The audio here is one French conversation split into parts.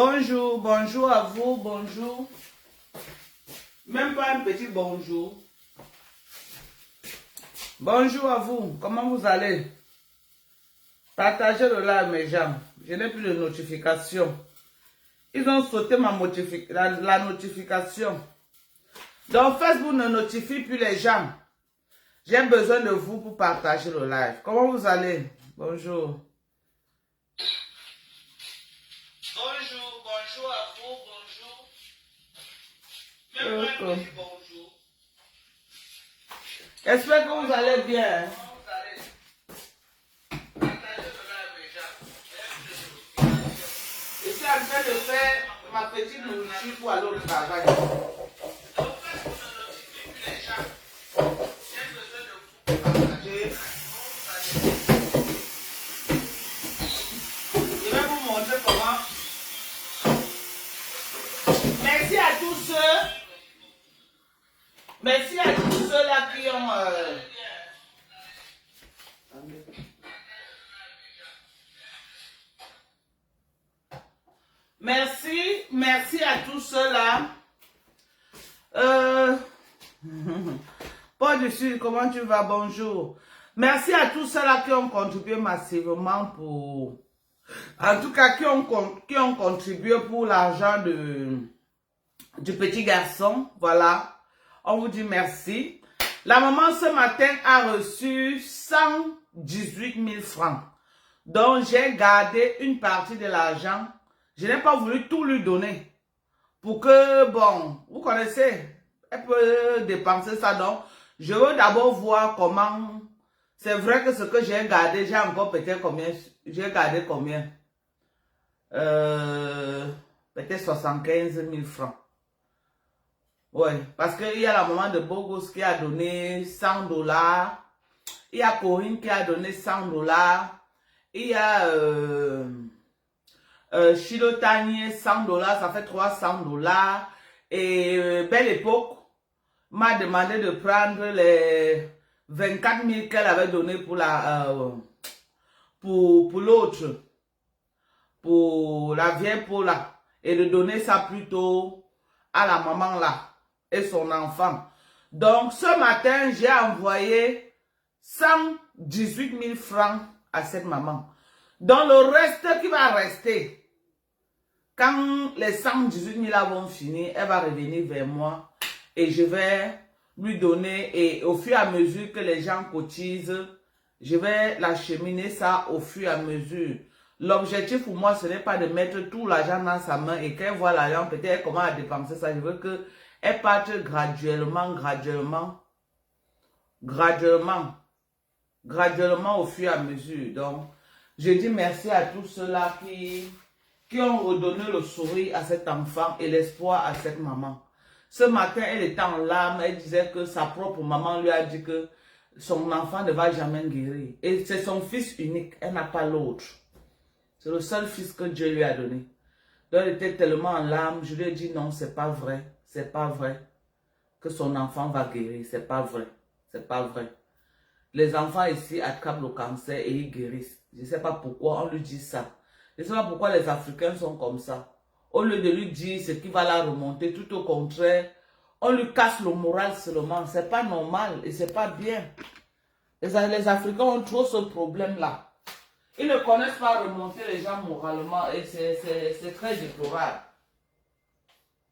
Bonjour, bonjour à vous, bonjour. Même pas un petit bonjour. Bonjour à vous, comment vous allez? Partagez le live mes gens. Je n'ai plus de notification. Ils ont sauté la notification. Donc Facebook ne notifie plus les gens. J'ai besoin de vous pour partager le live. Comment vous allez? Bonjour. Bonjour, bonjour à vous, bonjour. Même pas un petit bonjour. J'espère que vous allez bien. Je suis en train de faire ma petite nourriture pour aller au travail. Je vais vous montrer comment. Merci à tous ceux. Merci à tous ceux-là qui ont. Merci à tous ceux-là. Paul du Sud, comment tu vas? Bonjour. Merci à tous ceux-là qui ont contribué massivement pour... En tout cas, qui ont contribué pour l'argent du petit garçon. Voilà. On vous dit merci. La maman, ce matin, a reçu 118 000 francs. Donc, j'ai gardé une partie de l'argent. Je n'ai pas voulu tout lui donner. Pour que, bon, vous connaissez, elle peut dépenser ça. Donc, je veux d'abord voir comment... C'est vrai que ce que j'ai gardé, j'ai encore peut-être combien... J'ai gardé combien? Peut-être 75 000 francs. Oui, parce qu'il y a la maman de Bogos qui a donné 100 $. Il y a Corinne qui a donné 100 $. Il y a Chilo Tanier 100 $, ça fait 300 $. Et Belle Époque m'a demandé de prendre les 24 000 qu'elle avait donné pour l'autre, pour la vieille Paula, et de donner ça plutôt à la maman là et son enfant. Donc ce matin, j'ai envoyé 118 000 francs à cette maman. Dans le reste qui va rester, quand les 118 000 vont finir, elle va revenir vers moi et je vais lui donner, et au fur et à mesure que les gens cotisent, je vais l'acheminer ça au fur et à mesure. L'objectif pour moi, ce n'est pas de mettre tout l'argent dans sa main et qu'elle voit l'argent, peut-être comment elle dépenser ça. Je veux qu'elle parte graduellement au fur et à mesure. Donc, je dis merci à tous ceux-là qui ont redonné le sourire à cet enfant et l'espoir à cette maman. Ce matin, elle était en larmes, elle disait que sa propre maman lui a dit que son enfant ne va jamais guérir. Et c'est son fils unique, elle n'a pas l'autre. C'est le seul fils que Dieu lui a donné. Donc, elle était tellement en larmes, je lui ai dit non, c'est pas vrai que son enfant va guérir, c'est pas vrai. Les enfants ici attrapent le cancer et ils guérissent. Je ne sais pas pourquoi on lui dit ça. Je ne sais pas pourquoi les Africains sont comme ça. Au lieu de lui dire ce qui va la remonter, tout au contraire, on lui casse le moral seulement. C'est pas normal et c'est pas bien. Les Africains ont trop ce problème-là. Ils ne connaissent pas remonter les gens moralement et c'est très déplorable.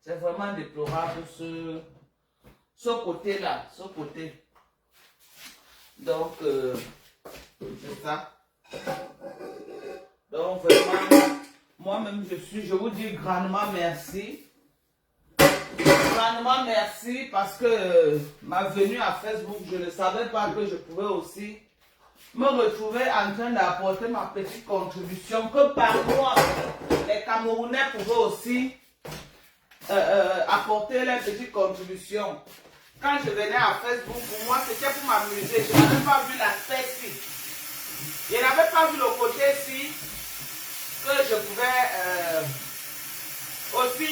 C'est vraiment déplorable ce côté-là, ce côté. Donc, c'est ça. Donc, vraiment, moi-même, je vous dis grandement merci. Grandement merci parce que ma venue à Facebook, je ne savais pas que je pouvais aussi me retrouver en train d'apporter ma petite contribution, que par moi, les Camerounais pouvaient aussi apporter leurs petites contributions. Quand je venais à Facebook, pour moi, c'était pour m'amuser. Je n'avais pas vu l'aspect ci. Je n'avais pas vu le côté ci, que je pouvais aussi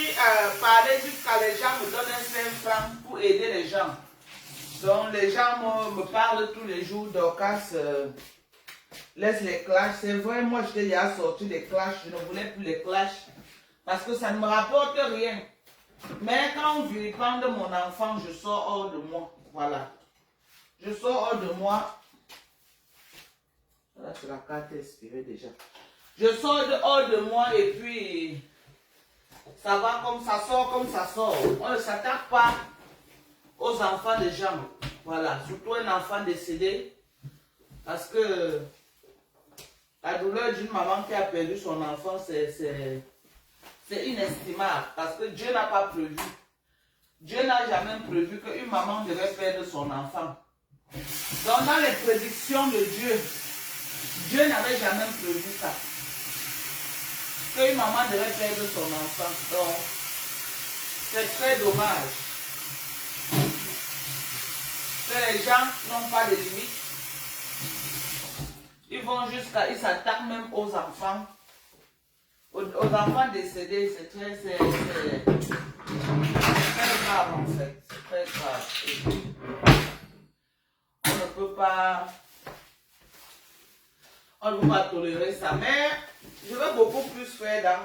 parler jusqu'à les gens me donnent un 5 francs pour aider les gens. Donc les gens me parlent tous les jours, Dorcas laisse les clashs. C'est vrai, moi j'étais déjà sorti des clashs, je ne voulais plus les clashs. Parce que ça ne me rapporte rien. Mais quand on vilipende mon enfant, je sors hors de moi. Voilà. Je sors hors de moi. Là, c'est la carte expirée déjà. Je sors hors de moi et puis ça va comme ça sort, comme ça sort. On ne s'attaque pas aux enfants des gens. Voilà. Surtout un enfant décédé. Parce que la douleur d'une maman qui a perdu son enfant, c'est inestimable. Parce que Dieu n'a pas prévu. Dieu n'a jamais prévu qu'une maman devait perdre son enfant. Donc dans les prédictions de Dieu, Dieu n'avait jamais prévu ça. Qu'une maman devait perdre son enfant. Donc, c'est très dommage. Que les gens n'ont pas de limites. Ils vont jusqu'à, ils s'attaquent même aux enfants. Aux enfants décédés, c'est très grave en fait. C'est très grave. Et puis, on ne peut pas tolérer ça. Mais je veux beaucoup plus faire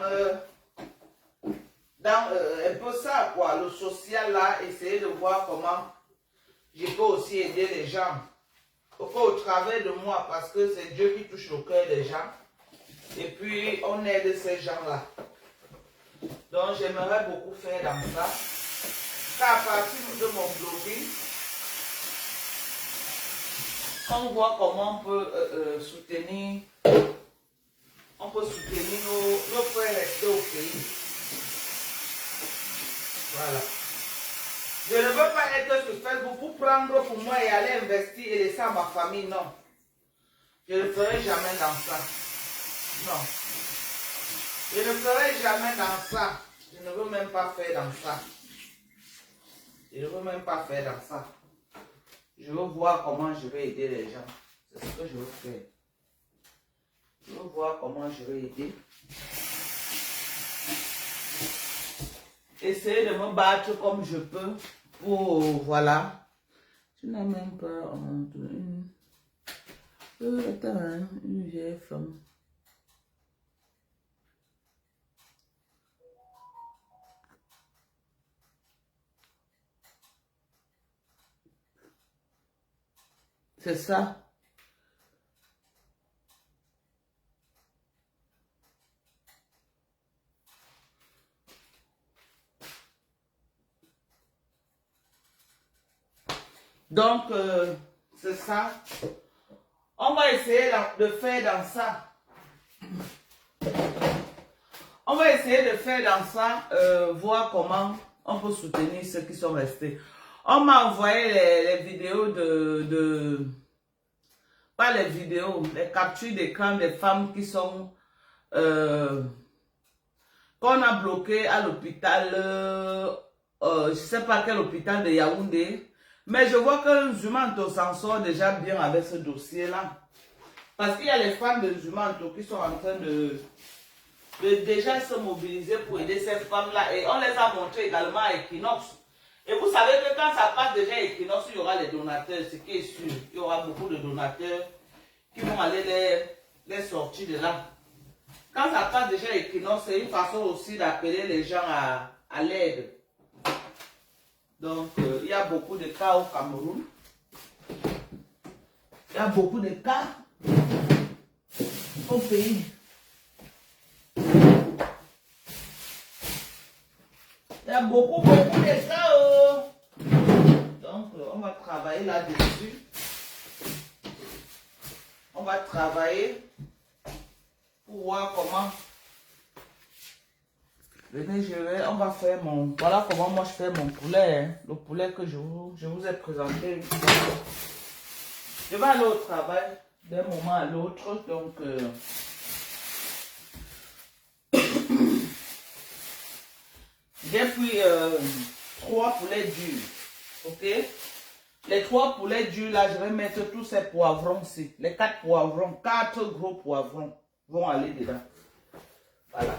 dans un peu ça, quoi, le social là, essayer de voir comment je peux aussi aider les gens. Au travers de moi, parce que c'est Dieu qui touche le cœur des gens. Et puis, on aide ces gens-là. Donc, j'aimerais beaucoup faire dans ça. Car à partir de mon blogging, on voit comment on peut soutenir nos frères restés au pays. Voilà. Je ne veux pas être sur Facebook pour prendre pour moi et aller investir et laisser à ma famille, non. Je ne ferai jamais dans ça. Non. Je ne ferai jamais dans ça. Je ne veux même pas faire dans ça. Je ne veux même pas faire dans ça. Je veux voir comment je vais aider les gens. C'est ce que je veux faire. Je veux voir comment je vais aider. Essayer de me battre comme je peux pour, voilà. Je n'ai même pas attends, une vieille femme. C'est ça. Donc, c'est ça. On va essayer de faire dans ça. On va essayer de faire dans ça, voir comment on peut soutenir ceux qui sont restés. On m'a envoyé les vidéos pas les vidéos, les captures d'écran des femmes qui sont, qu'on a bloquées à l'hôpital, je ne sais pas quel hôpital de Yaoundé. Mais je vois que Zumanto s'en sort déjà bien avec ce dossier-là. Parce qu'il y a les femmes de Zumanto qui sont en train de déjà se mobiliser pour aider ces femmes-là. Et on les a montré également à Equinox. Et vous savez que quand ça passe déjà à Equinox, il y aura les donateurs, ce qui est sûr. Il y aura beaucoup de donateurs qui vont aller les sortir de là. Quand ça passe déjà à Equinox, c'est une façon aussi d'appeler les gens à l'aide. Donc, il y a beaucoup de cas au Cameroun. Il y a beaucoup de cas au pays. Il y a beaucoup de cas. Donc, on va travailler là-dessus. On va travailler pour voir comment. Venez, on va faire mon... Voilà comment moi je fais mon poulet. Hein. Le poulet que je vous ai présenté. Je vais aller au travail d'un moment à l'autre. Donc, j'ai pris 3 poulets durs. Ok? Les 3 poulets durs là, je vais mettre tous ces poivrons-ci. Les 4 poivrons, 4 gros poivrons vont aller dedans. Voilà.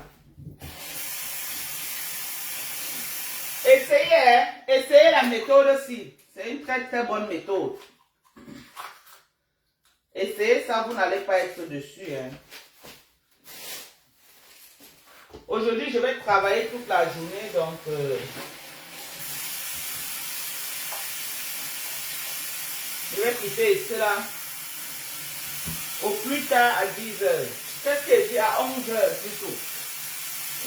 Essayez la méthode aussi. C'est une très très bonne méthode. Essayez ça, vous n'allez pas être dessus. Hein. Aujourd'hui, je vais travailler toute la journée, donc je vais quitter ici là au plus tard à 10 heures. Qu'est-ce que j'ai à 11 heures plutôt?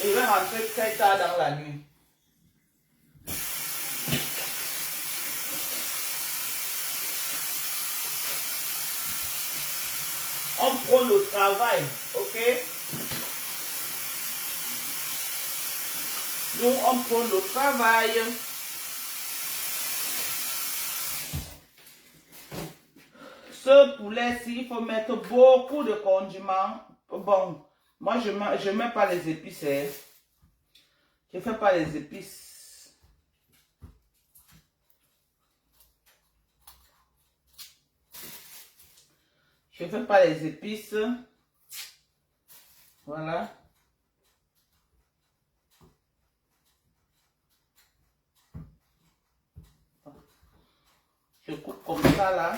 Je vais rentrer très tard dans la nuit. On prend le travail, ok? Nous, on prend le travail. Ce poulet-ci, il faut mettre beaucoup de condiments. Bon, moi, je mets pas les épices. Hein. Je fais pas les épices. Je fais pas les épices. Voilà. Je coupe comme ça là.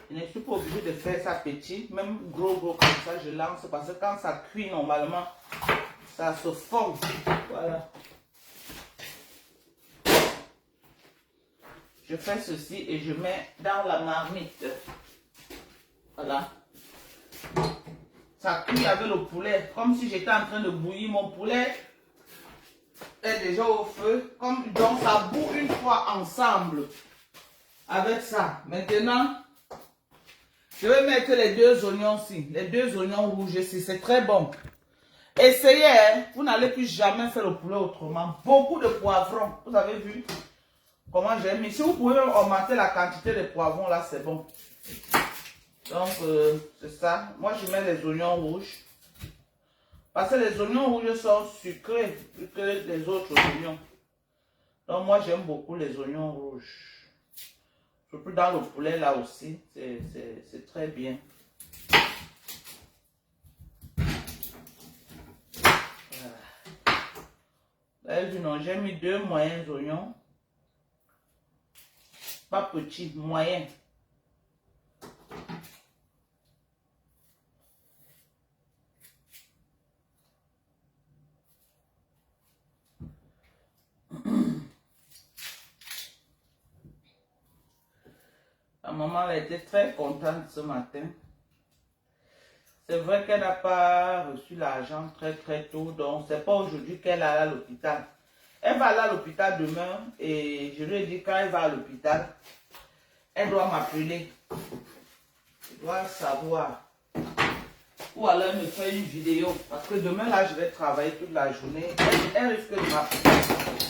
Je ne suis pas obligé de faire ça petit, même gros comme ça, je lance parce que quand ça cuit normalement, ça se fond. Voilà. Je fais ceci et je mets dans la marmite. Voilà. Ça cuit avec le poulet, comme si j'étais en train de bouillir. Mon poulet est déjà au feu, donc ça bout une fois ensemble avec ça. Maintenant, je vais mettre les 2 oignons-ci, les 2 oignons rouges ici, c'est très bon. Essayez, hein, vous n'allez plus jamais faire le poulet autrement. Beaucoup de poivrons, vous avez vu comment j'ai mis. Si vous pouvez même augmenter la quantité de poivrons, là, c'est bon. Donc, c'est ça. Moi, je mets les oignons rouges. Parce que les oignons rouges sont sucrés plus que les autres oignons. Donc, moi, j'aime beaucoup les oignons rouges. Surtout dans le poulet là aussi, c'est très bien. Voilà. Là, non, j'ai mis 2 moyens oignons. Pas petits, moyens. La maman elle était très contente ce matin. C'est vrai qu'elle n'a pas reçu l'argent très tôt, donc c'est pas aujourd'hui qu'elle est à l'hôpital. Elle va aller à l'hôpital demain et je lui ai dit quand elle va à l'hôpital, elle doit m'appeler. Je dois savoir. Ou alors me faire une vidéo. Parce que demain là, je vais travailler toute la journée. Elle risque de m'appeler.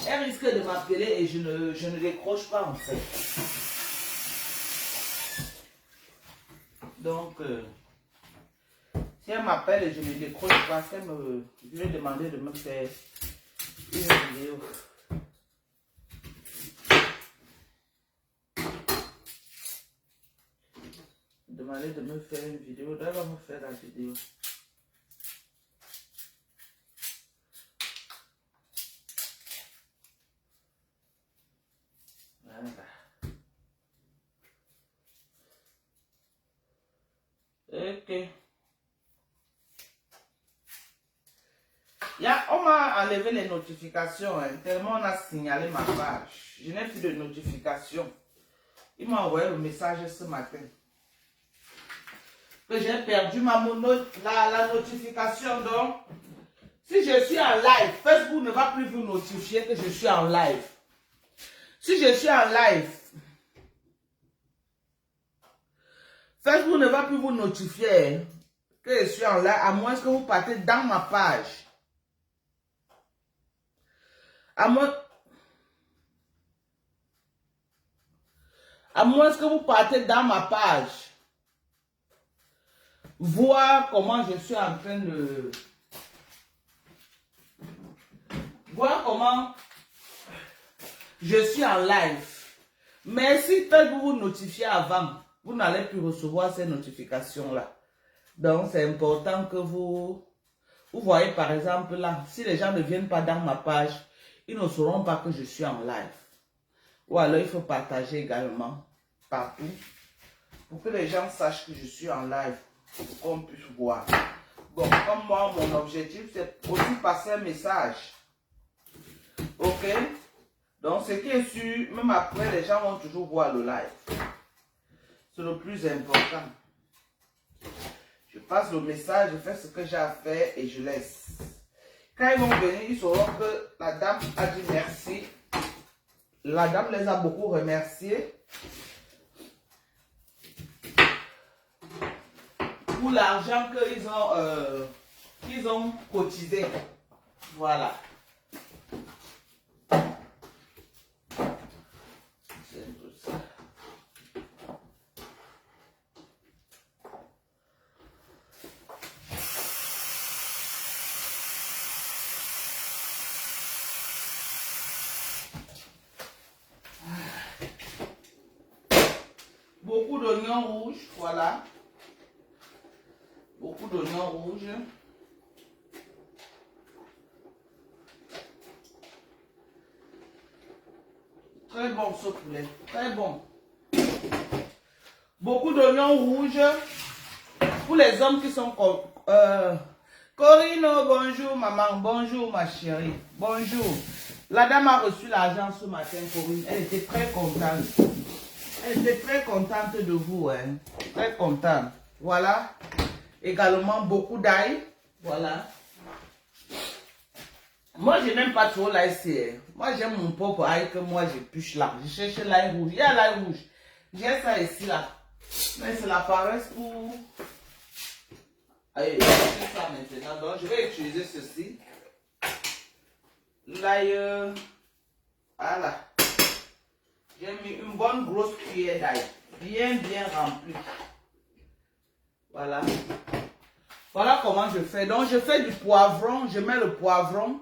Elle risque de m'appeler et je ne décroche pas en fait. Donc, si elle m'appelle et je ne décroche pas, je vais demander de me faire une vidéo. Demander de me faire une vidéo. Elle va me faire la vidéo. Voilà. Ok. On m'a enlevé les notifications, hein, tellement on a signalé ma page. Je n'ai plus de notifications. Il m'a envoyé le message ce matin. Que j'ai perdu la notification. Donc, si je suis en live, Facebook ne va plus vous notifier que je suis en live. Si je suis en live, Facebook ne va plus vous notifier que je suis en live, à moins que vous partez dans ma page. À moins que vous partez dans ma page, voir comment je suis en train de... Voir comment je suis en live. Mais si Facebook vous notifiez avant, vous n'allez plus recevoir ces notifications-là. Donc, c'est important que vous voyez par exemple là, si les gens ne viennent pas dans ma page, ils ne sauront pas que je suis en live. Ou alors, il faut partager également partout pour que les gens sachent que je suis en live, pour qu'on puisse voir. Bon, comme moi, mon objectif, c'est aussi passer un message. Ok? Donc, ce qui est sûr, même après, les gens vont toujours voir le live. C'est le plus important. Je passe le message, je fais ce que j'ai à faire et je laisse. Quand ils vont venir, ils sauront que la dame a dit merci. La dame les a beaucoup remerciés pour l'argent qu'ils ont cotisé. Voilà. C'est tout ça. Beaucoup d'oignons rouges, voilà. Beaucoup d'oignons rouges. Très bon ce poulet, très bon. Beaucoup d'oignons rouges pour les hommes qui sont comme... Corino, bonjour maman, bonjour ma chérie, bonjour. La dame a reçu l'argent ce matin, Corinne, elle était très contente. Elle était très contente de vous, hein. Très contente. Voilà. Également beaucoup d'ail. Voilà. Moi, je n'aime pas trop l'ail serré. Moi, j'aime mon propre ail que moi, je pêche là. Je cherche l'ail rouge. Il y a l'ail rouge. J'ai ça ici, là. Mais c'est la paresse pour... Allez, je fais ça maintenant. Donc, je vais utiliser ceci. L'ail... Voilà. J'ai mis une bonne grosse cuillère d'ail. Bien remplie. Voilà. Voilà comment je fais. Donc, je fais du poivron. Je mets le poivron.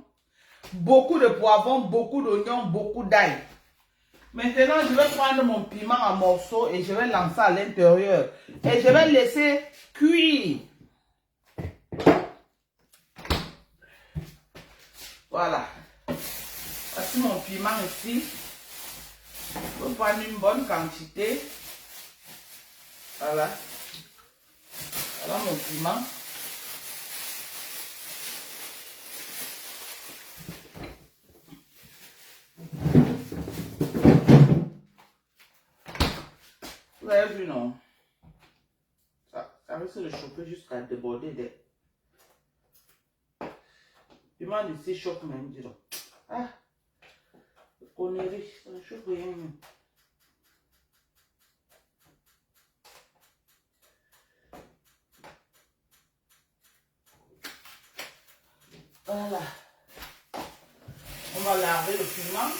Beaucoup de poivron, beaucoup d'oignons, beaucoup d'ail. Maintenant, je vais prendre mon piment en morceaux et je vais lancer à l'intérieur. Et je vais laisser cuire. Voilà. Voici mon piment ici. Je vais prendre une bonne quantité. Voilà. Voilà mon piment. Vous avez vu, non? Ça risque de chauffer jusqu'à déborder des... Piment ici chauffe même, dis donc. Ah! Connerie, ça ne chauffe rien. Voilà. On va laver le piment.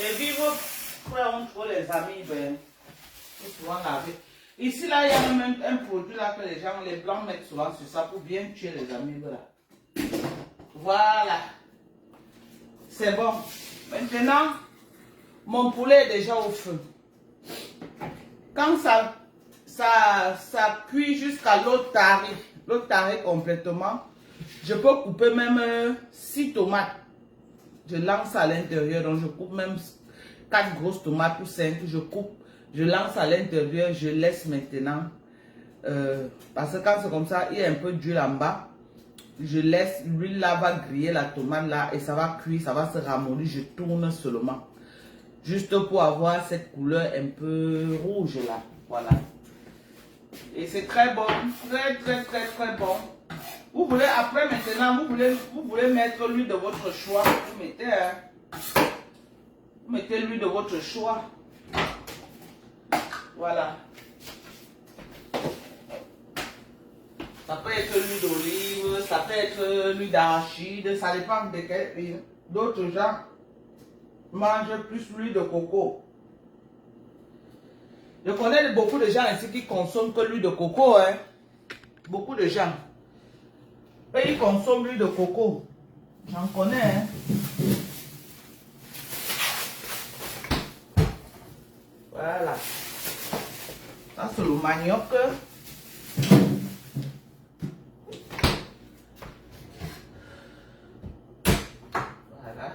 Et vivre après on trouve les amis, ben, faut souvent laver. Ici, là, il y a même un produit là que les gens, les blancs mettent souvent sur ça pour bien tuer les amis. Voilà. Voilà. C'est bon. Maintenant, mon poulet est déjà au feu. Quand ça cuit jusqu'à l'eau tarie complètement, je peux couper même 6 tomates. Je lance à l'intérieur, donc je coupe même 4 grosses tomates ou 5. Je coupe, je lance à l'intérieur, je laisse maintenant. Parce que quand c'est comme ça, il y a un peu d'huile en bas. Je laisse, l'huile là va griller la tomate là et ça va cuire, ça va se ramollir. Je tourne seulement. Juste pour avoir cette couleur un peu rouge là. Voilà. Et c'est très bon. Très bon. Vous voulez, après maintenant, vous voulez mettre l'huile de votre choix. Vous mettez l'huile de votre choix. Voilà. Ça peut être l'huile d'olive, ça peut être l'huile d'arachide, ça dépend de quelle huile. D'autres gens mangent plus l'huile de coco. Je connais beaucoup de gens ici qui consomment que l'huile de coco. Hein. Beaucoup de gens. Et ils consomment l'huile de coco. J'en connais. Hein. Voilà. Ça c'est le manioc. Voilà.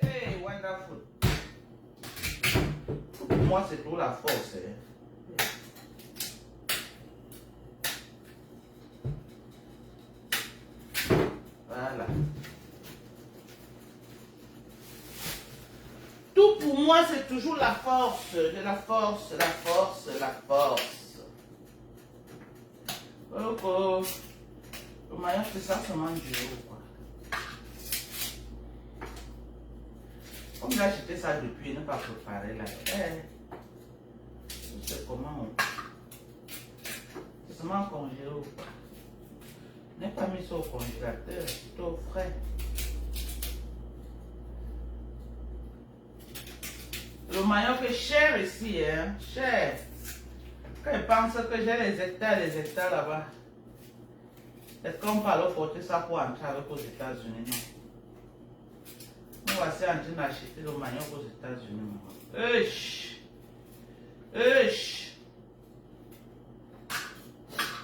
Hey, Wanda foutre. Pour moi, c'est pour la force. Hein. Voilà. Tout pour moi, c'est toujours la force. De la force, la force, la force. Oh, oh. Le maillot, c'est ça, ça mange du haut, quoi. Comme j'ai acheté ça depuis, ne pas préparer là. C'est comment c'est seulement congélé ou pas. N'est pas mis ça au congélateur, c'est au frais. Le maillot est cher ici, hein, cher. Quand ils pensent que j'ai les hectares là-bas, est-ce qu'on peut alors porter ça pour entrer avec aux États-Unis? Non. Nous voici en train d'acheter le maillot aux États-Unis.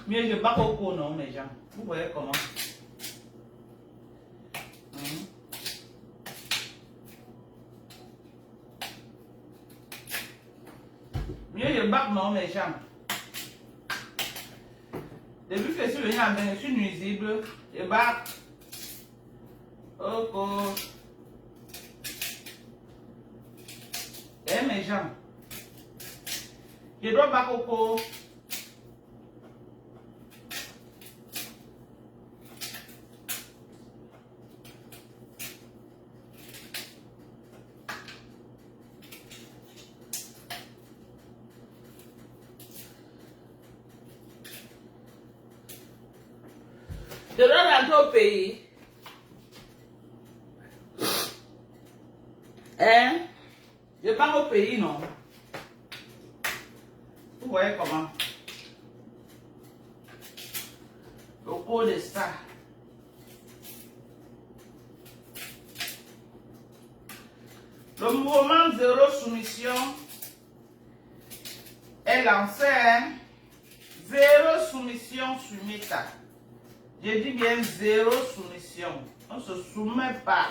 Mais je ne bats pas au cours, non, mes gens. Vous voyez comment? Mieux je bats, non, mes gens. Depuis que je suis venu en Bénin, je suis nuisible. Je bats. Oh. Eh, mes gens. Je dois battre au cours. Je dois rentrer au pays. Hein? Je pars au pays, non? Vous voyez comment? Au cours de ça. Le mouvement Zéro Soumission est lancé. Hein? Zéro soumission sur Meta. Je dis bien zéro soumission. On ne se soumet pas.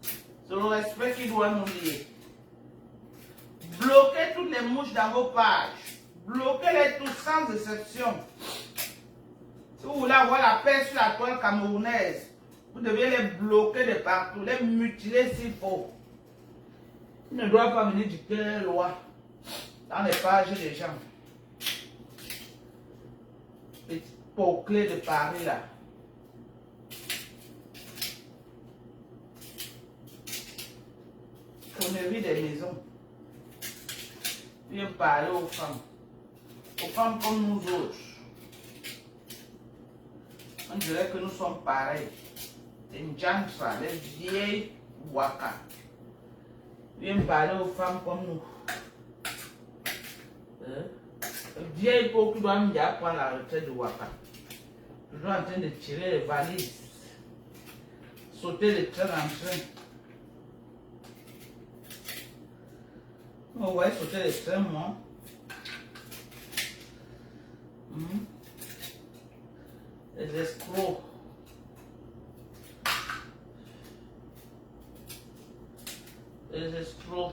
C'est le respect qui doit nous lier. Bloquez toutes les mouches dans vos pages. Bloquez-les tous sans exception. Si vous voulez avoir la paix sur la toile camerounaise, vous devez les bloquer de partout, les mutiler s'il faut. Ils ne doivent pas venir dicter les lois dans les pages des gens. Les pots-clés de Paris là. Connerie des maisons. Viens parler aux femmes. Aux femmes comme nous autres. On dirait que nous sommes pareils. Les Njantra, les vieilles Waka. Viens parler aux femmes comme nous. Vieille peau qui doit me dire prendre la retraite de Waka. Toujours en train de tirer les valises. Sauter les trains en train. On va sauter les trains, moi. Les escrocs. Les escrocs.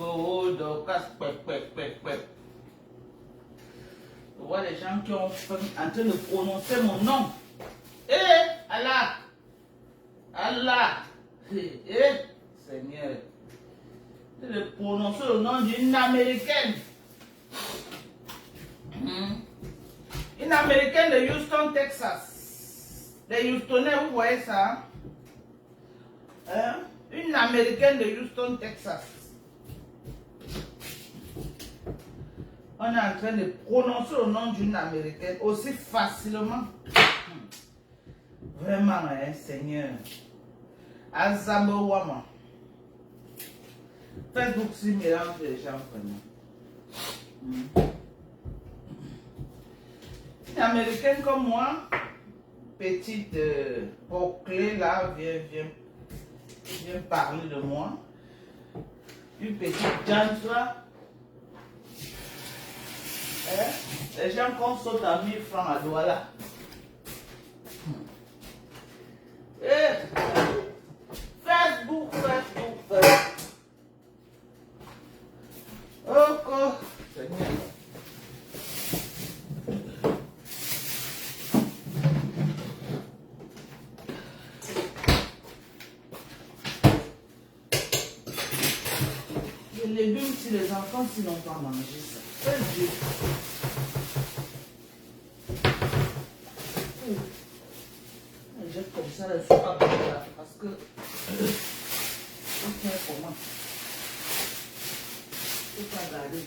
Oh, Dorcas, pep. Je vois les gens qui ont fait en train de prononcer mon nom. Allah. Seigneur. De prononcer le nom d'une Américaine. Une Américaine de Houston, Texas. Les Houstonnais, vous voyez ça? Une Américaine de Houston, Texas. On est en train de prononcer le nom d'une Américaine aussi facilement. Vraiment, hein, Seigneur. Azabo Wama. Facebook si mélange les gens vraiment. Une Américaine comme moi, petite clé là, viens parler de moi. Une petite jante là. Hein? Les gens consomment à 1000 francs à Douala. Facebook. Oh, Seigneur. Les légumes, si les enfants n'ont pas mangé ça. Dieu. Je jette comme ça, je ne suis pas bon là, parce que on fait comment? Il faut regarder.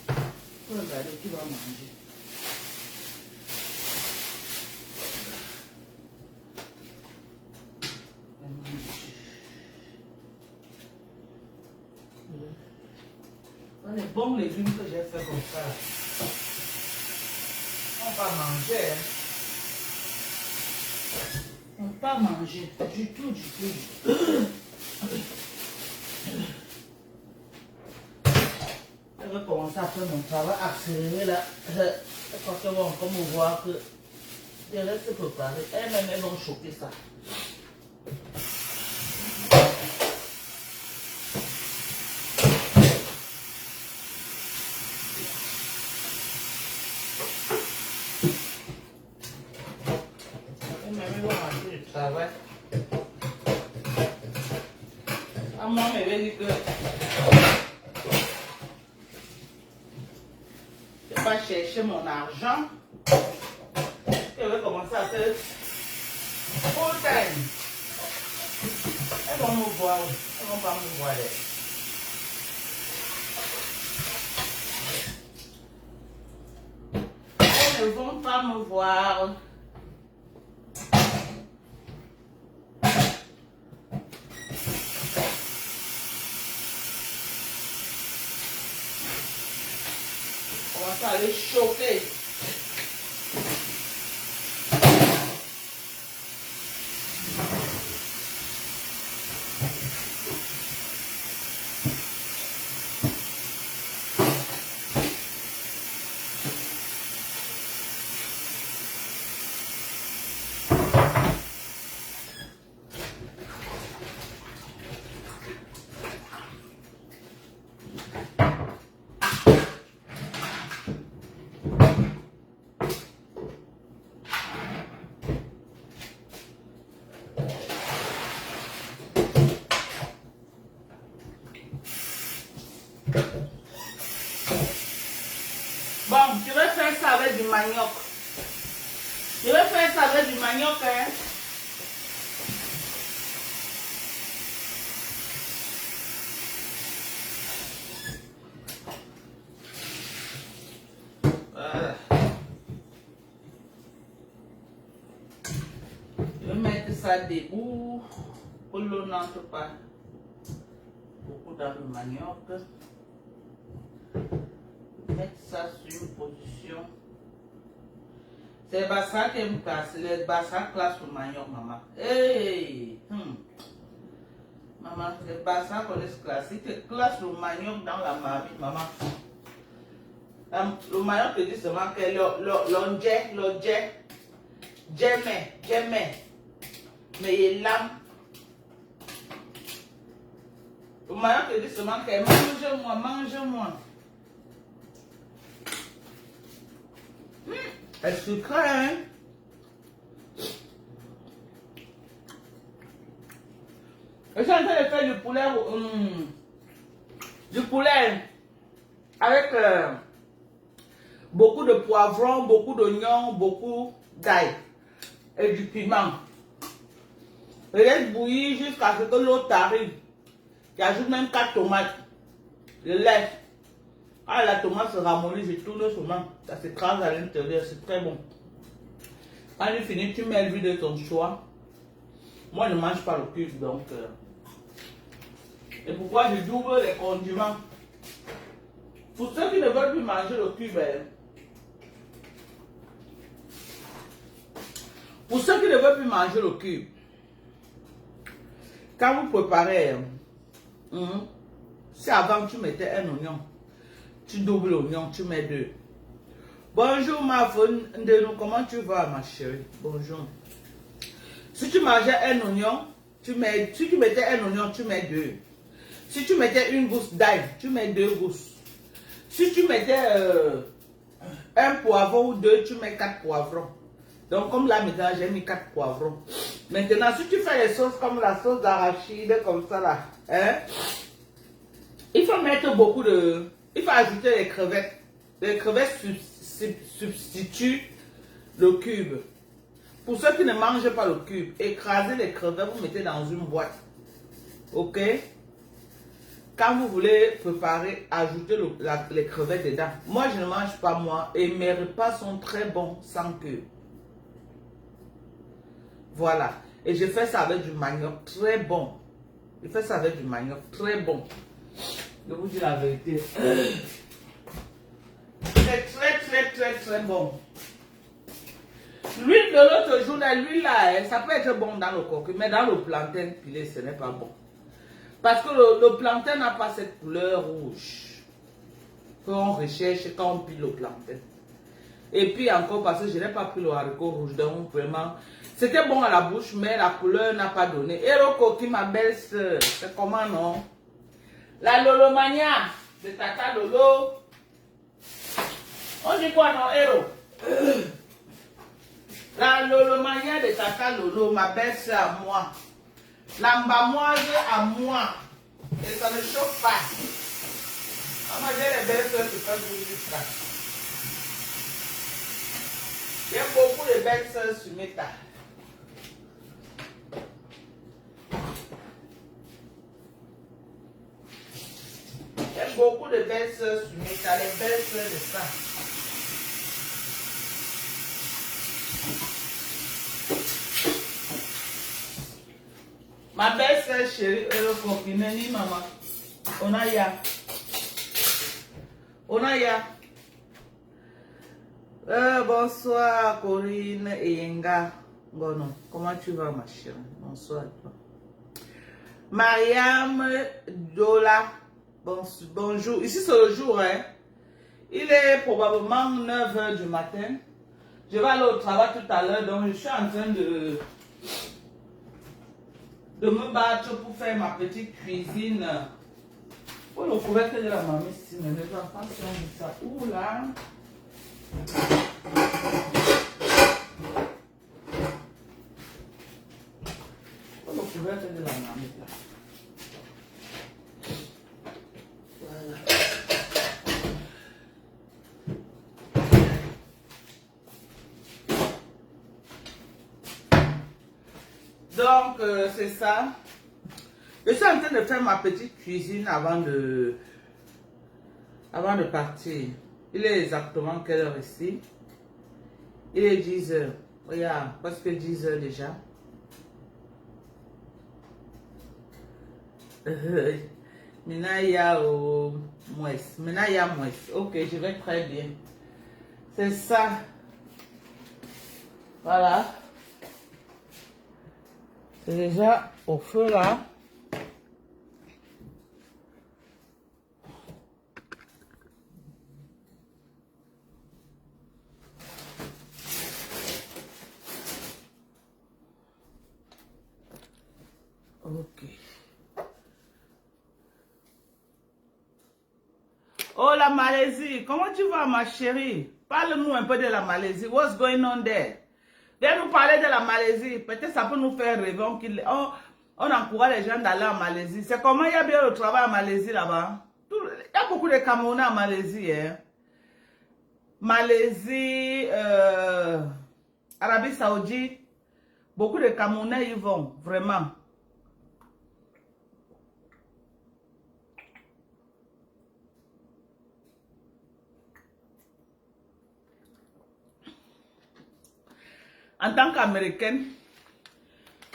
Il faut regarder qui va manger. Les bons légumes que j'ai fait comme ça, on va manger. On ne peut pas manger du tout. Je vais commencer à faire mon travail accéléré là. Quand ils vont comme voir que je reste préparé. Elles-mêmes elles vont choquer ça. Travail. À moi, je vais dire que je vais chercher mon argent. Je vais commencer à faire full time. Elles vont me voir. Elles vont pas me voir. Elles ne vont pas me voir. On va aller choquer. Bon, je vais faire ça avec du manioc. Je vais faire ça avec du manioc, hein. Voilà. Je vais mettre ça debout pour l'eau n'entre pas beaucoup dans le manioc. Mettre ça sur une position. C'est le bassin qui me casse. Le bassin classe le manioc, maman. Hey! Maman, le bassin qu'on laisse classer. Tu classes le manioc dans la marmite, maman. Le manioc te dit seulement que l'objet, jamais. Mais il est lame. Le manioc te dit seulement que mange-moi. Elle se crée, hein? Je suis en train de faire du poulet avec beaucoup de poivrons, beaucoup d'oignons, beaucoup d'ail et du piment. Je laisse bouillir jusqu'à ce que l'eau t'arrive. J'ajoute même 4 tomates. Je laisse. Ah, la tomate se ramollit, je tourne seulement. Ça s'écrase à l'intérieur, c'est très bon. Quand tu finis, tu mets l'huile de ton choix. Moi, je ne mange pas le cube, donc... Et pourquoi je double les condiments? Pour ceux qui ne veulent plus manger le cube, pour ceux qui ne veulent plus manger le cube, quand vous préparez, si avant tu mettais un oignon, tu doubles l'oignon, tu mets deux. Bonjour ma faune, comment tu vas ma chérie? Bonjour. Si tu mangeais un oignon, si tu mettais un oignon, tu mets deux. Si tu mettais une gousse d'ail, tu mets deux gousses. Si tu mettais un poivron ou deux, tu mets 4 poivrons. Donc comme là maintenant, j'ai mis 4 poivrons. Maintenant, si tu fais les sauces comme la sauce d'arachide, comme ça là, hein, il faut mettre beaucoup de... Il faut ajouter les crevettes. Les crevettes substituent le cube. Pour ceux qui ne mangent pas le cube, écrasez les crevettes, vous mettez dans une boîte. Ok? Quand vous voulez préparer, ajoutez les crevettes dedans. Moi, je ne mange pas moi. Et mes repas sont très bons sans cube. Voilà. Et je fais ça avec du manioc très bon. Je fais ça avec du manioc très bon. Je vous dis la vérité. C'est très bon. L'huile de l'autre jour, l'huile là, ça peut être bon dans le coco, mais dans le plantain pilé, ce n'est pas bon. Parce que le plantain n'a pas cette couleur rouge qu'on recherche quand on pile le plantain. Et puis encore parce que je n'ai pas pris le haricot rouge, donc vraiment, c'était bon à la bouche, mais la couleur n'a pas donné. Et Coquille, ma belle-sœur, c'est comment non? La Lolomania de Tata Lolo. On dit quoi non, Héros? La Lolomania de Tata Lolo, ma belle-sœur à moi. La mbamoise à moi. Et ça ne chauffe pas. Moi, j'ai les belles-sœurs qui peuvent vous dire ça. J'ai beaucoup de belles-sœurs sur mes tas. J'ai beaucoup de belles-sœurs sur mes tas. Les belles-sœurs de ça. Ma belle-sœur chérie, Coquineni, maman. Onaya. Onaya. Bonsoir, Corinne et Yenga. Bon, comment tu vas, ma chérie? Bonsoir à toi. Mariam Dola. Bonjour. Ici, c'est le jour, hein. Il est probablement 9 h du matin. Je vais aller au travail tout à l'heure, donc je suis en train de me battre pour faire ma petite cuisine. Oh, le couvercle de la mamie, si mes enfants sont mis ça. Ouh là. Oh, le couvercle de la mamie là. Voilà. Donc, c'est ça. Je suis en train de faire ma petite cuisine avant de partir. Il est exactement quelle heure ici? Il est 10 h. Regarde, presque 10 h déjà. Minaya au Moues. Minaya Moues. Ok, je vais très bien. C'est ça. Voilà. C'est déjà au feu là. Ok. Oh, la Malaisie. Comment tu vas, ma chérie? Parle-nous un peu de la Malaisie. What's going on there? Viens nous parler de la Malaisie. Peut-être ça peut nous faire rêver. On encourage les gens d'aller en Malaisie. C'est comment il y a bien le travail en Malaisie là-bas? Il y a beaucoup de Camerounais en Malaisie. Hein? Malaisie, Arabie Saoudite. Beaucoup de Camerounais y vont, vraiment. En tant qu'Américaine,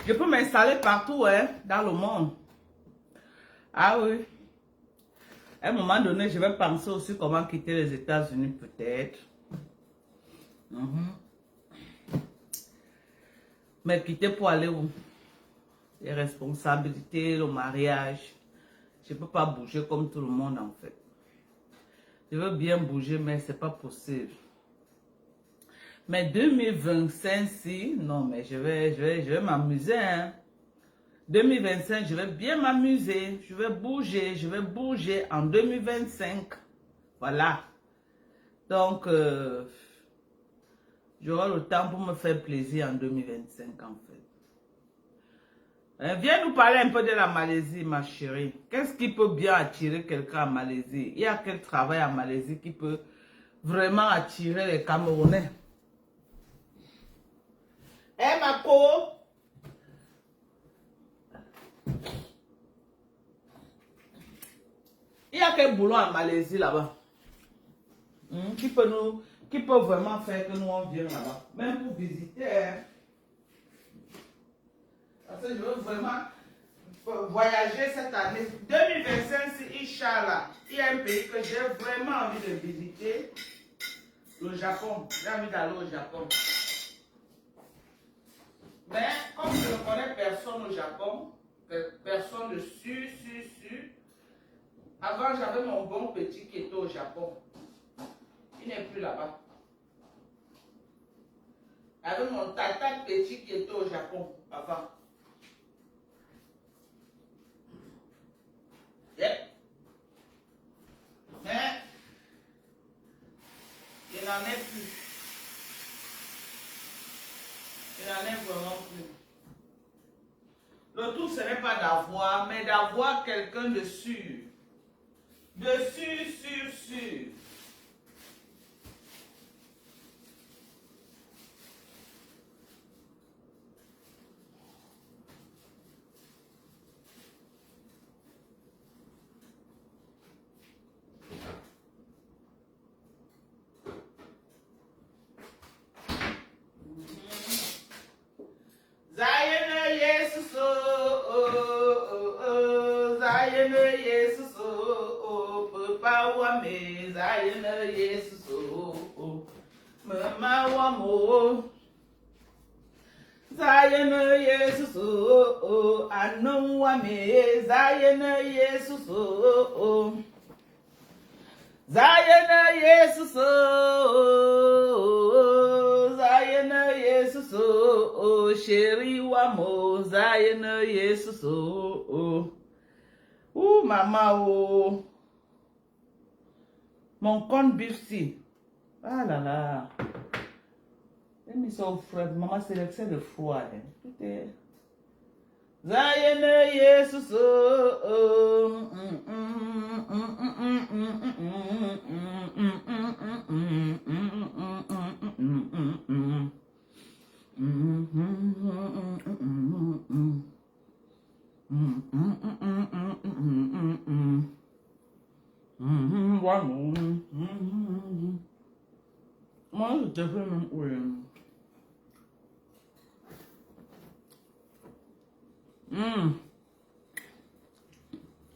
je peux m'installer partout hein, dans le monde. Ah oui. À un moment donné, je vais penser aussi comment quitter les États-Unis peut-être. Mais quitter pour aller où? Les responsabilités, le mariage. Je ne peux pas bouger comme tout le monde en fait. Je veux bien bouger, mais ce n'est pas possible. Mais 2025, si, non, mais je vais m'amuser. Hein. 2025, je vais bien m'amuser. Je vais bouger en 2025. Voilà. Donc, j'aurai le temps pour me faire plaisir en 2025 en fait. Viens nous parler un peu de la Malaisie, ma chérie. Qu'est-ce qui peut bien attirer quelqu'un à Malaisie? Il y a quel travail en Malaisie qui peut vraiment attirer les Camerounais? Eh, ma co? Il y a quel boulot en Malaisie là-bas? Qui peut vraiment faire que nous on vienne là-bas? Même pour visiter. Hein? Parce que je veux vraiment voyager cette année. 2025, si Inch'Allah, il y a un pays que j'ai vraiment envie de visiter. Le Japon. J'ai envie d'aller au Japon. Mais comme je ne connais personne au Japon, personne de sûr, avant j'avais mon bon petit qui était au Japon. Il n'est plus là-bas. J'avais mon tata petit qui était au Japon avant. Yep. Mais il n'en est plus. Il n'en est vraiment plus. Le tout, ce n'est pas d'avoir, mais d'avoir quelqu'un de sûr. De sûr. Zayene Jesus Zayene Jesus Papa wame Zayene Jesus Mama wamo Zayene Jesus Anon wame Zayene Jesus Zayene Jesus Zayene Jesus chéri wamo Zayene Jesus maman mon compte Bifsi. Ah là là. J'ai mis ça au frais. Maman, c'est l'excès de froid. Hein. Tout est... Zayene Jesus Moi, je te fais même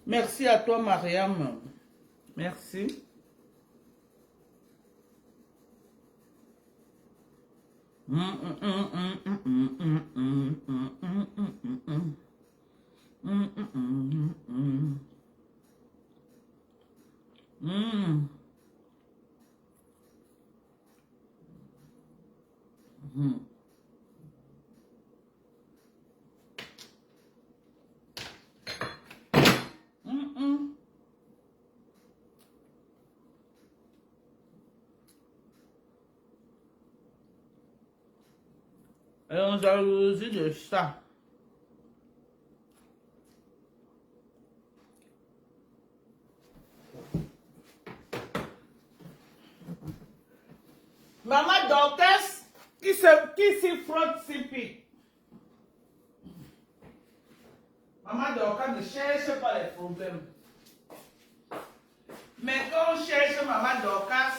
Merci à toi, Mariam. Merci. Et on jalousie de ça. Maman Dorcas qui s'y frotte s'y pique. Maman Dorcas ne cherche pas les problèmes. Mais quand on cherche Maman Dorcas,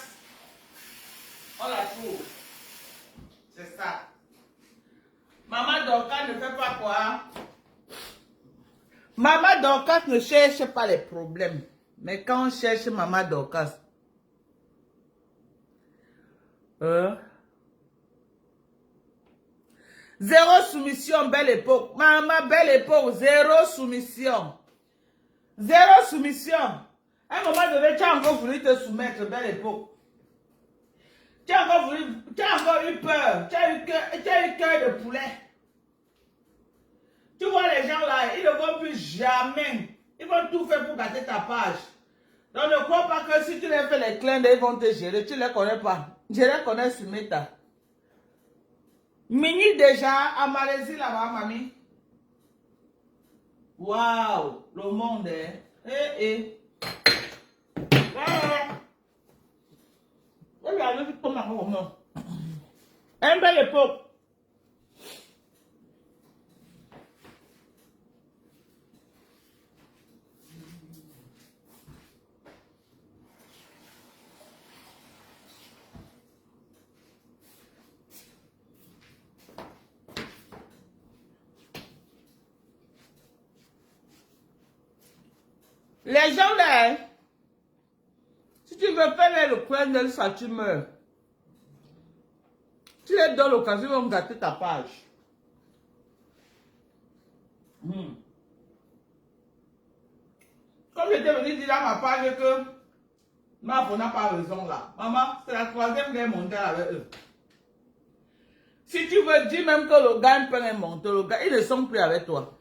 on la trouve. C'est ça. moi. Maman Dorcas ne cherche pas les problèmes. Mais quand on cherche Maman Dorcas, zéro soumission, belle époque. Maman, belle époque, zéro soumission. Zéro soumission. À un moment donné, tu as encore voulu te soumettre, belle époque. Tu as encore eu peur. Tu as eu cœur de poulet. Tu vois les gens là, ils ne vont plus jamais. Ils vont tout faire pour gâter ta page. Donc ne crois pas que si tu les fais les clins d'œil, ils vont te gérer. Tu ne les connais pas. Je les connais sur Meta. Mini déjà à Malaisie là-bas, mamie. Waouh, le monde est. Regardez comment on va. Un bel époque. Les gens là, si tu veux faire le coin de ça, tu meurs. Tu les donnes l'occasion, ils vont gâter ta page. Comme j'étais venu dire à ma page que ma femme n'a pas raison là. Maman, c'est la troisième guerre mondiale avec eux. Si tu veux dire même que le gars est monté, le gars, ils ne sont plus avec toi.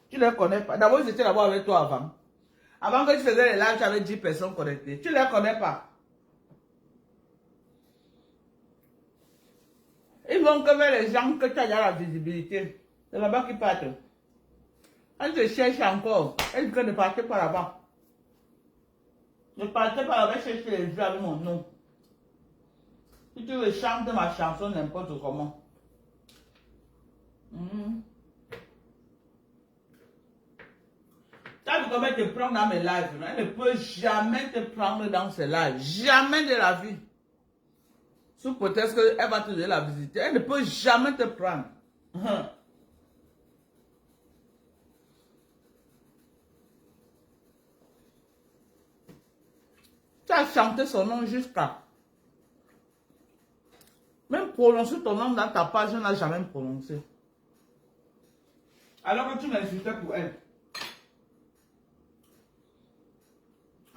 Tu ne les connais pas. D'abord, ils étaient là-bas avec toi avant. Avant que tu faisais les lives, tu avais 10 personnes connectées. Tu ne les connais pas. Ils vont que vers les gens que tu as déjà la visibilité. C'est là-bas qu'ils partent. Quand tu cherches encore, est-ce que ne partez pas là-bas? Ne partez pas là-bas chercher les vues avec mon nom. Si tu veux chanter ma chanson n'importe comment. Ça, comment te prendre dans mes lives. Elle ne peut jamais te prendre dans ses lives. Jamais de la vie. Sous prétexte qu'elle va te donner la visite. Elle ne peut jamais te prendre. Tu as chanté son nom jusqu'à... Même prononcer ton nom dans ta page, je n'ai jamais prononcé. Alors que tu m'insultais pour elle.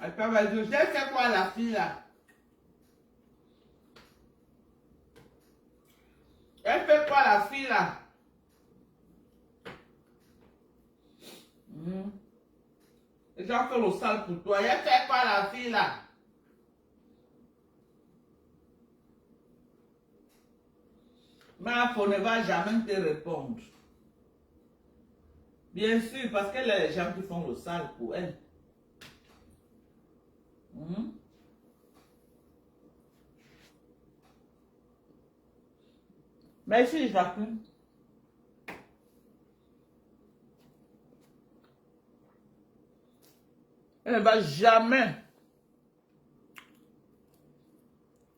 Elle va dire, j'ai fait quoi la fille là? Elle fait quoi la fille là? Les gens font le sale pour toi. Elle fait quoi la fille là? Ma femme ne va jamais te répondre. Bien sûr, parce qu'elle a les gens qui font le sale pour elle. Merci Jacqueline. Elle ne va jamais.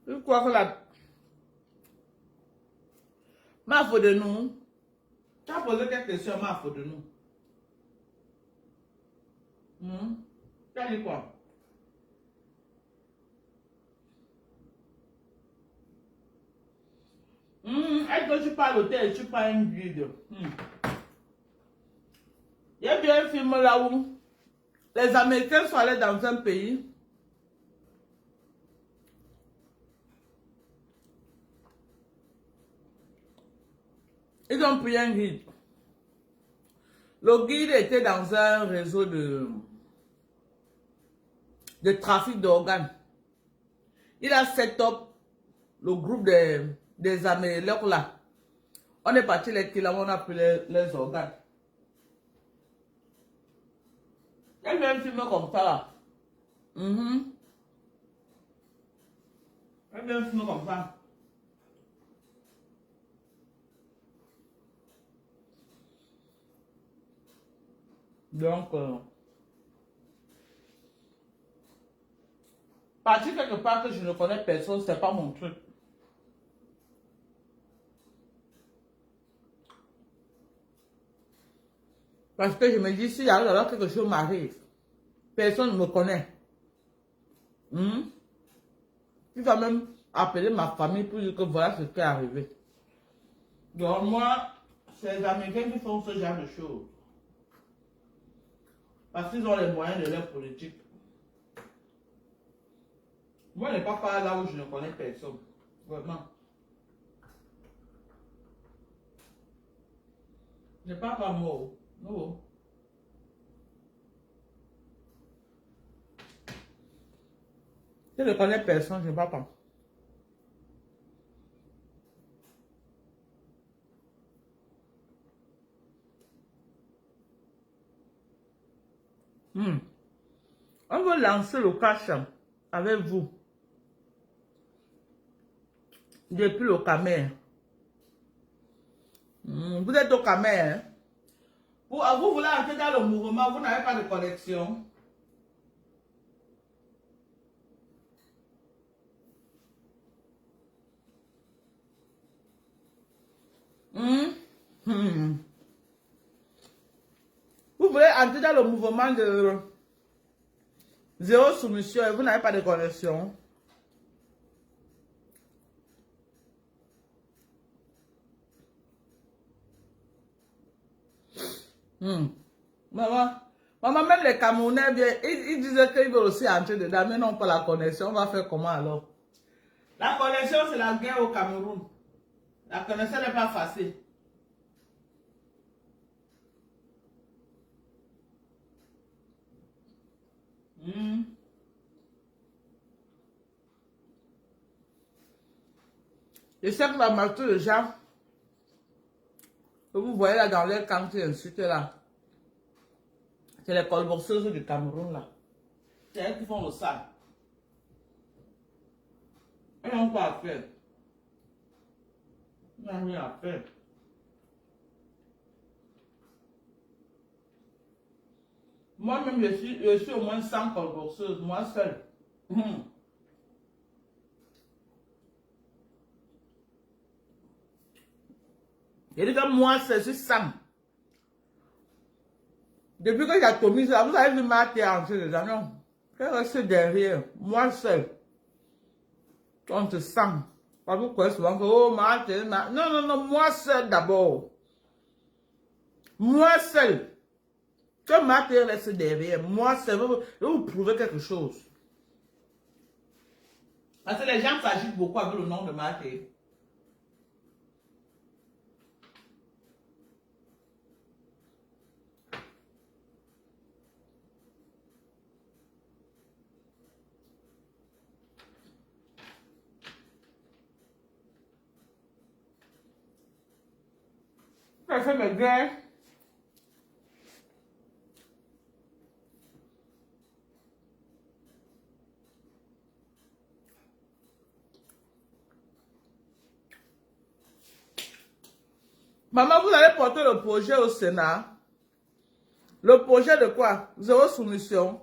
Je crois que la... Ma faute de nous. Tu as posé quelques questions, ma faute de nous. Tu as dit quoi? Est-ce que tu parles au tel et tu parles une guide? Il y a bien un film là où les Américains sont allés dans un pays. Ils ont pris un guide. Le guide était dans un réseau de trafic d'organes. Il a set up le groupe des Américains là. On est parti les kilomètres, on a pris les organes. Elle vient un film comme ça là. Elle vient un film comme ça. Donc, partir quelque part que je ne connais personne, c'est pas mon truc. Parce que je me dis, si alors quelque chose m'arrive, personne ne me connaît. Il va même appeler ma famille pour dire que voilà ce qui est arrivé. Donc moi, c'est les Américains qui font ce genre de choses. Parce qu'ils ont les moyens de leur politique. Moi, je n'ai pas part là où je ne connais personne. Vraiment. Je n'ai pas mort. Non. Je ne connais personne, je ne sais pas. On veut lancer le cash avec vous. Depuis le Camer. Vous êtes au Camer. Hein? Vous voulez entrer dans le mouvement, vous n'avez pas de connexion. Vous voulez entrer dans le mouvement de zéro soumission et vous n'avez pas de connexion. Maman, même les Camerounais, ils disaient qu'ils veulent aussi entrer dedans, mais non pas la connexion. On va faire comment alors? La connexion, c'est la guerre au Cameroun. La connexion n'est pas facile. Je sais que la majorité de gens que vous voyez là dans les quartiers insultés là, c'est les colboxeuses du Cameroun là. C'est elles qui font le sale. Elles n'ont pas à faire. Elles n'ont rien à faire. Moi-même, je suis au moins 100 colboxeuses, moi seule. Je dis que moi, je suis 100. Depuis que j'ai atomisé là, vous avez vu ma tête entrer dedans, non? Je reste derrière, moi seul. On te sent. Pas pourquoi souvent que, oh, ma tête, non, moi seul d'abord. Moi seul. Que ma tête reste derrière, moi seul. Je vais vous prouver quelque chose. Parce que les gens s'agitent beaucoup avec le nom de ma tête. Ça fait mes guerres. Maman, vous allez porter le projet au Sénat. Le projet de quoi? Zéro soumission.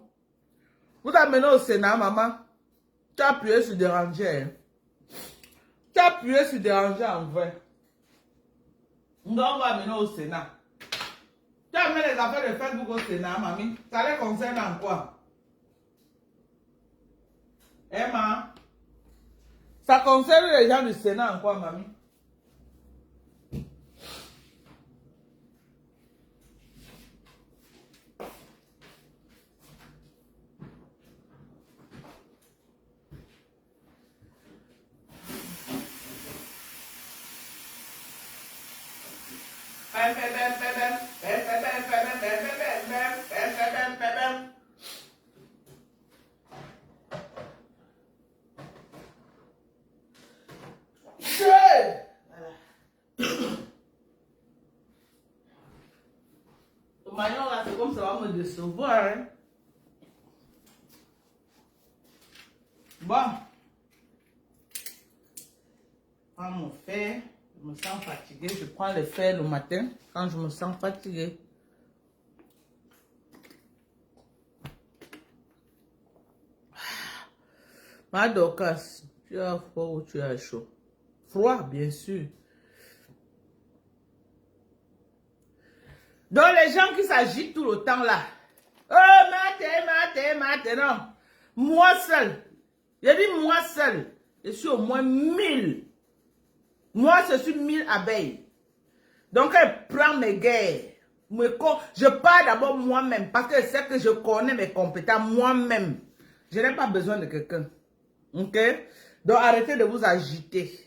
Vous amenez au Sénat, maman. Tu as appuyé sur déranger. Tu as appuyé sur déranger en vrai. Donc, on va amener au Sénat. Tu as amené les affaires de Facebook au Sénat, mamie. Ça les concerne en quoi? Emma? Ça concerne les gens du Sénat en quoi, mamie? Maintenant, là, c'est comme ça va me décevoir. Hein? Bon. Prends mon fer. Je me sens fatiguée. Je prends le fer le matin quand je me sens fatiguée. Ma Dorcas, tu as froid ou tu as chaud? Froid, bien sûr. Donc les gens qui s'agitent tout le temps là. Oh, maté, non. Moi seul. J'ai dit moi seul. Je suis au moins 1000. Moi, je suis 1000 abeilles. Donc elle prend mes guerres. Je pars d'abord moi-même parce que c'est que je connais mes compétences moi-même. Je n'ai pas besoin de quelqu'un. Ok? Donc arrêtez de vous agiter.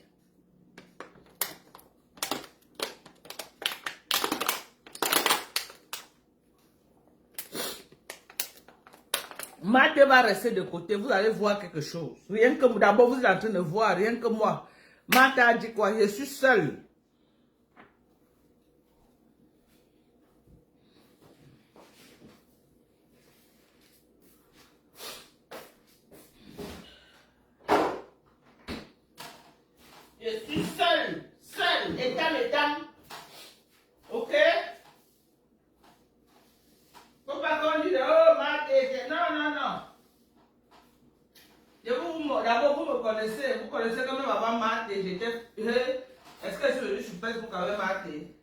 Maté va rester de côté, vous allez voir quelque chose. Rien que d'abord, vous êtes en train de voir, rien que moi. Maté a dit quoi? Je suis seul. Je suis seul, étam. Ok? Faut pas qu'on dise, oh, Maté, non. D'abord, vous me connaissez quand même avant Maté. Est-ce que je suis sur Facebook avec Maté?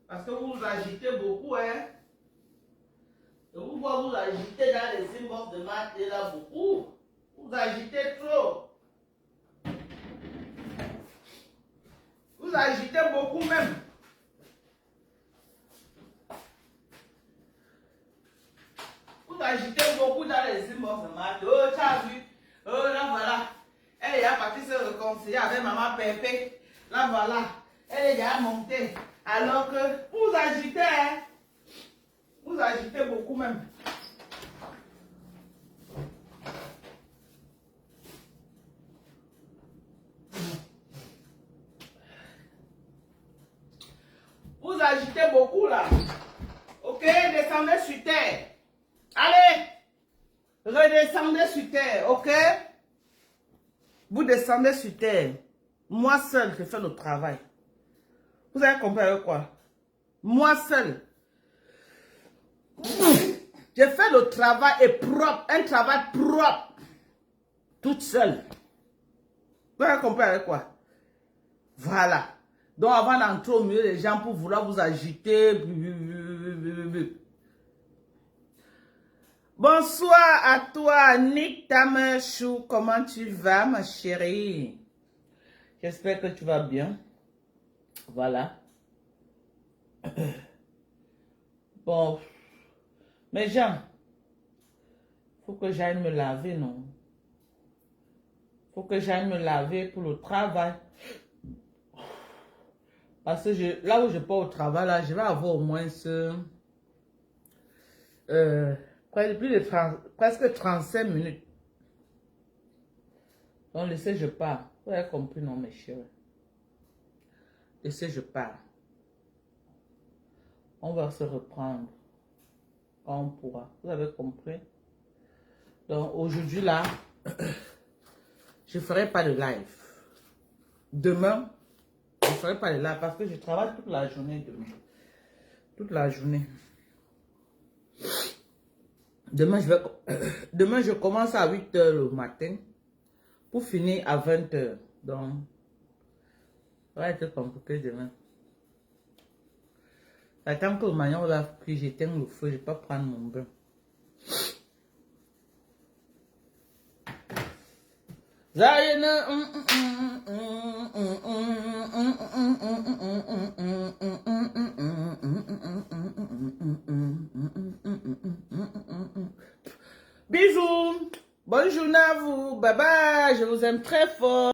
Parce que vous vous agitez beaucoup, hein? Je vous vois vous agiter dans les inbox de Maté là beaucoup. Vous agitez trop. Vous agitez beaucoup même. Vous agitez beaucoup dans les inbox de Maté. Oh, tu as vu? Oh, là voilà. Elle est partie se réconcilier avec maman Pépé. Là voilà. Elle est déjà montée. Alors que vous agitez, hein? Vous agitez beaucoup même. Vous agitez beaucoup là. Ok, descendez sur terre. Allez, redescendez sur terre, ok? Vous descendez sur terre. Moi seul, je fais le travail. Vous avez compris avec quoi? Moi seul. Je fais le travail propre, un travail propre. Toute seule. Vous avez compris avec quoi? Voilà. Donc avant d'entrer au milieu des gens pour vouloir vous agiter. Bonsoir à toi, Nick Tamechou. Comment tu vas, ma chérie? J'espère que tu vas bien. Voilà. Bon. Mais Jean, faut que j'aille me laver, non? Faut que j'aille me laver pour le travail. Parce que là où je pars au travail, là, je vais avoir au moins presque 35 minutes. Donc, laissez, je pars. Vous avez compris, non, mes chéris? Laissez, je pars. On va se reprendre quand on pourra. Vous avez compris? Donc, aujourd'hui, là, je ne ferai pas de live. Demain, je ne ferai pas de live parce que je travaille toute la journée demain. Toute la journée. Demain, je commence à 8 h le matin pour finir à 20 h. Donc, ça va être compliqué demain. Attends que le maillon va cuire, j'éteins le feu, je ne vais pas prendre mon bain. Bisous. Bonne journée à vous. Bye bye. Je vous aime très fort.